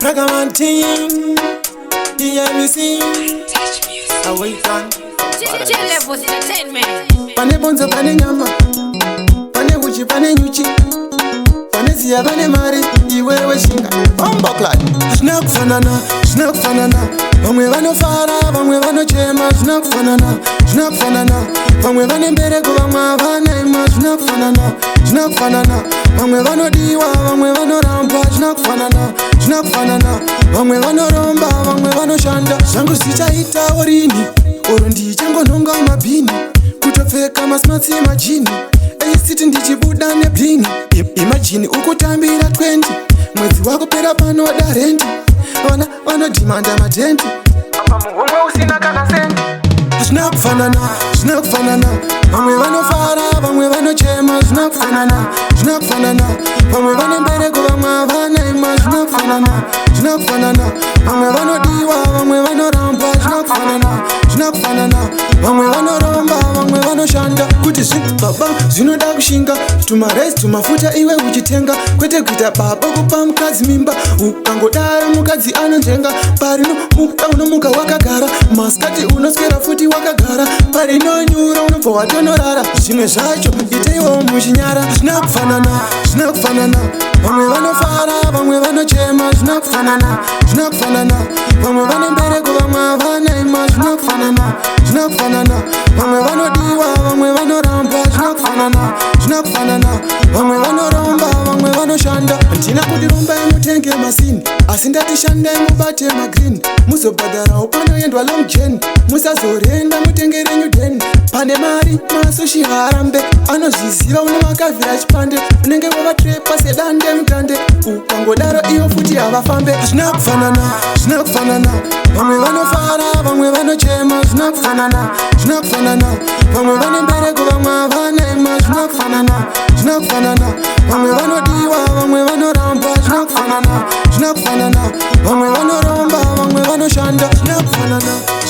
Ragaman team, DMC, Awaken. Levels Entertainment. Pane bonza, pane nyama, pane uchi, pane nyuchi, pane zia, pane mari, iwewe shinga. Bombo clad. Zinakufanana. Vamwe vanofara, vamwe vanochema. Zinakufanana. Vamwe vane mbereko, vamwe havana ima. Zinakufanana. Vamwe vanodiwa, vamwe vanoramba. Zinakufanana. Vamwe vanoromba, vamwe vanoshanda. Zvangu zvichaita orini, oro ndichangonhonga mabhini, kutopfeka masimatsi emajini, eisiti ndichibuda nebhini. Imajini ukutambira 20, mwedzi wakupera panoda rendi, vana vanodhimanda matenti, apa muhomwe usina kana sendi. Zvinakufanana, vamwe vanofara, vamwe vanochema. Zvinakufanana, vamwe vane mbereko, vamwe havana ima. Zvinakufanana, vamwe vanodiwa, vamwe vanoramba. Zvinakufanana, vamwe vanoromba, vamwe vanoshanda. Kuti baba zvinoda kushinga, tumarezi tumafuta iwe uchitenga, kwete kuita baba kupa mukadzi mimba. Ukangodara mukadzi anonjenga, parino unomuka wakagara, masikati unoswera futi wakagara, parino nyura unobva watonorara. Zvimwe zvacho iteiwo muchinyara. Zvinakufanana, vamwe vanofara, vamwe vanochema. Zvinakufanana, vamwe vane mbereko, vamwe havana ima. Zvinakufanana, vamwe vanodiwa, vamwe vanoramba. Zvinakufanana, vamwe vanoromba, vamwe vanoshanda. Ndina kuti rombai mutenge masini, asi ndati shandai mubate magreen, muzobhadharawo panoendwa long journey, musazorenda mutengere new den. Pane mari masushi harambe, anozviziva unomakavhira chipande, unenge wavatrepa sedande mutande, ukangodaro iyo futi havafambe. Zvinakufanana, vamwe vanofara, vamwe vanochema. Zvinakufanana, vamwe vane mbereko, vamwe havana ima. Zvinakufanana, vamwe vanodiwa, vamwe vanoramba. Zvinakufanana, vamwe vanoromba, vamwe vanoshanda.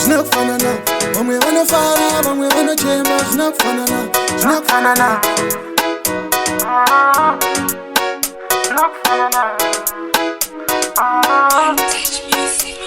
Zvinakufanana, vamwe vanofara, vamwe vanochema. Zvinakufanana. Touch music.